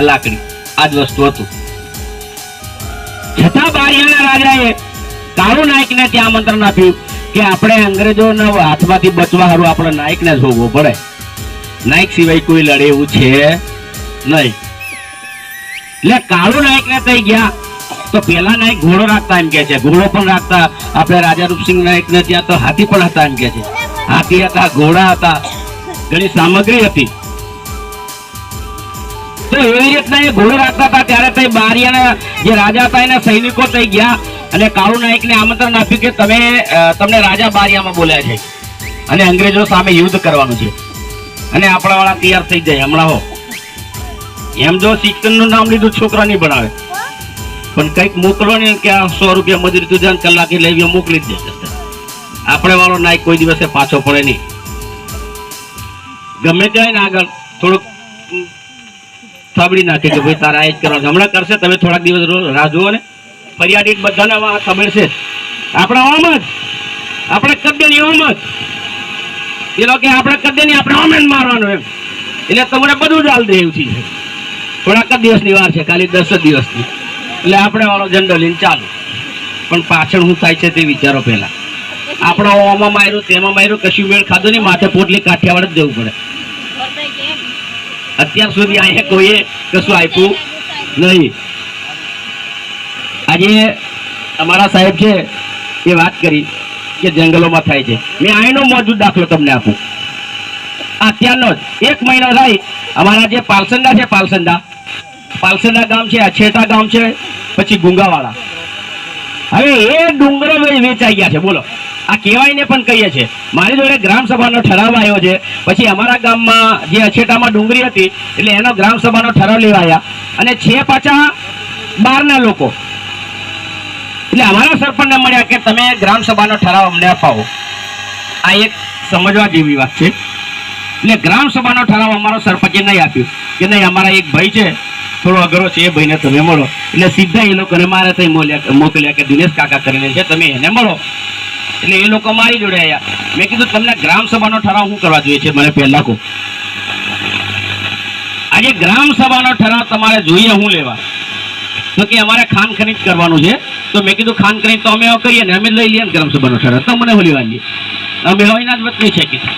ને લાકડી, આ જ વસ્તુ હતું. છતાં બારિયાના રાજાએ કાળુ નાયકને ત્યાં આમંત્રણ આપ્યું કે આપણે અંગ્રેજોના હાથમાંથી બચવા હારું આપણે નાયકને જ હોવો પડે. નાયક સિવાય કોઈ લડે એવું છે નહીં. એટલે કાળુ નાયકને થઈ ગયા તો પેલા નાયક ઘોડો રાખતા એમ કે છે, ઘોડો પણ રાખતા. આપણે રાજા રૂપસિંહ નાયકને ત્યાં તો હાથી પણ હતા એમ કે છે. હાથી હતા, ઘોડા હતા, ઘણી સામગ્રી હતી. તો એવી રીતના એ ઘોડો રાખતા હતા. ત્યારે તે બારિયાના જે રાજા હતા એના સૈનિકો થઈ ગયા અને કાળુ નાયકને આમંત્રણ આપ્યું કે તમને રાજા બારિયામાં બોલ્યા છે અને અંગ્રેજો સામે યુદ્ધ કરવાનું છે અને આપણા વાળા તૈયાર થઈ જાય હમણાં હો. એમ જો શિક્ષણનું નામ લીધું છોકરા નહીં ભણાવે, પણ કઈક મોકલો ને કે 100 રૂપિયા મજૂરી તું જાણ કલાકે લઈ મોકલી જ દે. આપણે વાળો નાયક કોઈ દિવસે પાછો પડે નહીં. ગમે ત્યાં ને આગળ થોડુંક થાબડી નાખે કે ભાઈ તારા આ જ કરવાનું, હમણાં કરશે, તમે થોડાક દિવસ રાહ જુઓ ને. ફરિયાદી બધાને ખબર છે આપણા ઓમ જ, આપણે કદ્દેની ઓમ જ. એ લોકો આપણે કદ્દેની આપણે ઓમ જ મારવાનું એમ. એટલે તમને બધું જ હાલ દે એવું છે. થોડાક જ દિવસની વાર છે, ખાલી 10 જ દિવસની. એટલે આપણે વાળો ઝંડો લઈને ચાલુ. પણ પાછળ શું થાય છે તે વિચારો પહેલા. આપણા ઓમાં માર્યું, તેમાં માર્યું, કશું મેળ ખાધો નહીં, માથે પોટલી કાઠિયાવાડ જ જવું પડે. અત્યાર સુધી અહીંયા કોઈએ કશું આપ્યું નહીં. આજે અમારા સાહેબ છે એ વાત કરી કે જંગલોમાં થાય છે. મેં અહીંનો મોજૂદ દાખલો તમને આપું. અત્યારનો જ 1 મહિનો થાય અમારા જે પાલસંડા છે, પાલસંડા ગામ છે, અછેટા ગામ છે, પછી ગુંગાવાડા. હવે એ ડુંગરો વેચાઈ ગયા છે. બોલો, આ કહેવાયને પણ કહીએ છે. મારી જોડે ગ્રામ સભાનો ઠરાવ આવ્યો છે. પછી અમારા ગામમાં જે અછેટામાં ડુંગરી હતી એટલે એનો ગ્રામ સભાનો ઠરાવ લેવાયા અને છે પાછા બહારના લોકો. એટલે અમારા સરપંચને મળ્યા કે તમે ગ્રામ સભાનો ઠરાવ અમને અપાવો. આ એક સમજવા જેવી વાત છે. એટલે ગ્રામ સભાનો ઠરાવ અમારો સરપંચે નહીં આપ્યું કે નહીં, અમારા એક ભાઈ છે થોડો અઘરો છે, એ ભાઈને તમે મળો. એટલે સીધા એ લોકોને મારે ત્યાં મોકલ્યા કે દિનેશ કાકા કરીને છે, તમે એને મળો. એટલે એ લોકો મારી જોડે આવ્યા. મેં કીધું તમને ગ્રામ સભાનો ઠરાવ શું કરવા જોઈએ છે મને પહેલા કહો. આજે ગ્રામ સભાનો ઠરાવ તમારે જોઈએ હું લેવા? તો કે અમારે ખાન ખનીજ કરવાનું છે. તો મેં કીધું ખાન ખનીજ તો અમે કરીએ ને, અમે લઈ લઈએ ને ગ્રામ સભાનો ઠરાવ, તો મને લેવા લઈએ. અમે હોયના જ વતની છે કીધું.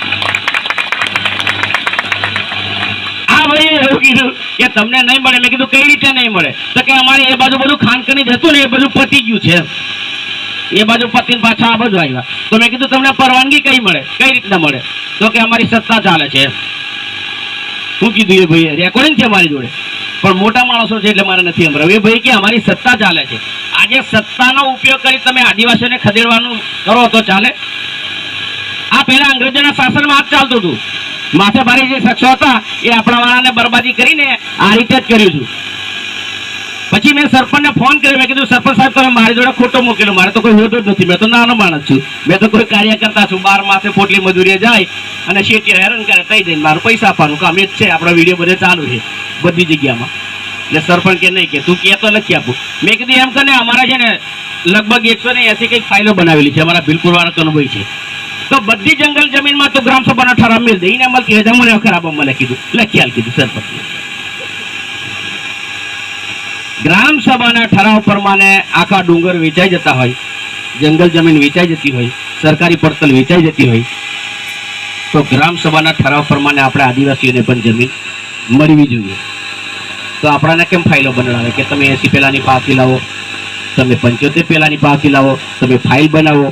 આ ભાઈ એવું કીધું કે તમને નહીં મળે. મેં કીધું કઈ રીતે નહીં મળે? તો કે અમારે એ બાજુ બધું ખાન ખનીજ હતું ને એ બધું પતી ગયું છે. એ બાજુ પતિને પાછા આ બાજુ આવ્યા. તો મેં કીધું તમને પરવાનગી કઈ મળે, કઈ રીતના મળે? તો કે અમારી સત્તા ચાલે છે. શું કીધું એ ભાઈ? રેકોર્ડિંગ છે મારી જોડે, પણ મોટા માણસો છે એટલે મારે નથી સંભળાવ્યું. એ ભાઈ કે અમારી સત્તા ચાલે છે. આજે સત્તાનો ઉપયોગ કરી તમે આદિવાસીઓને ખદેડવાનું કરો તો ચાલે? આ પહેલા અંગ્રેજોના શાસનમાં આ જ ચાલતું હતું. માથે ભારી જે શખ્સો હતા એ આપણા વાળાને બરબાદી કરીને આ રીતે જ કર્યું છું. પછી મેં સરપંચને ફોન કર્યો. મેં કીધું સરપંચ સાહેબ તમે મારી જોડે ખોટો મૂકેલો, મારે તો કોઈ હોતો જ નથી, મેં તો નાનો માણસ છું, મેં તો કોઈ કાર્યકર્તા છું. 12 માસે પોટલી મજૂરીએ જાય અને શેઠી હેરાન કરે, તઈ જઈને મારું પૈસા આપવાનું કામ એ જ છે. આપણા વિડીયો બધે ચાલુ છે બધી જગ્યામાં. એટલે સરપંચ કે નહીં કે તું કે તો લખી આપું. મેં કીધું એમ કે અમારા છે ને લગભગ 180 કંઈક ફાઇલો બનાવેલી છે અમારા બિલકુલ વાળા કનુભાઈ છે. તો બધી જંગલ જમીનમાં તો ગ્રામ સભાનો ઠરાવ મેળ દે. એને મળતી હોય મને ખરાબ મને કીધું લખી હાલ કીધું સરપંચ. ગ્રામ સભાના ઠરાવ પ્રમાણે આખા ડુંગર વેચાઈ જતા હોય, જંગલ જમીન વેચાઈ જતી હોય, સરકારી પડતલ વેચાઈ જતી હોય, તો ગ્રામ સભાના ઠરાવ પ્રમાણે આપણે આદિવાસીઓને પણ જમીન મળવી જોઈએ. તો આપણાને કેમ ફાઇલો બનાવે કે તમે 80 પેલાની પાવતી લાવો, તમે 75 પેલાની પાવતી લાવો, તમે ફાઇલ બનાવો.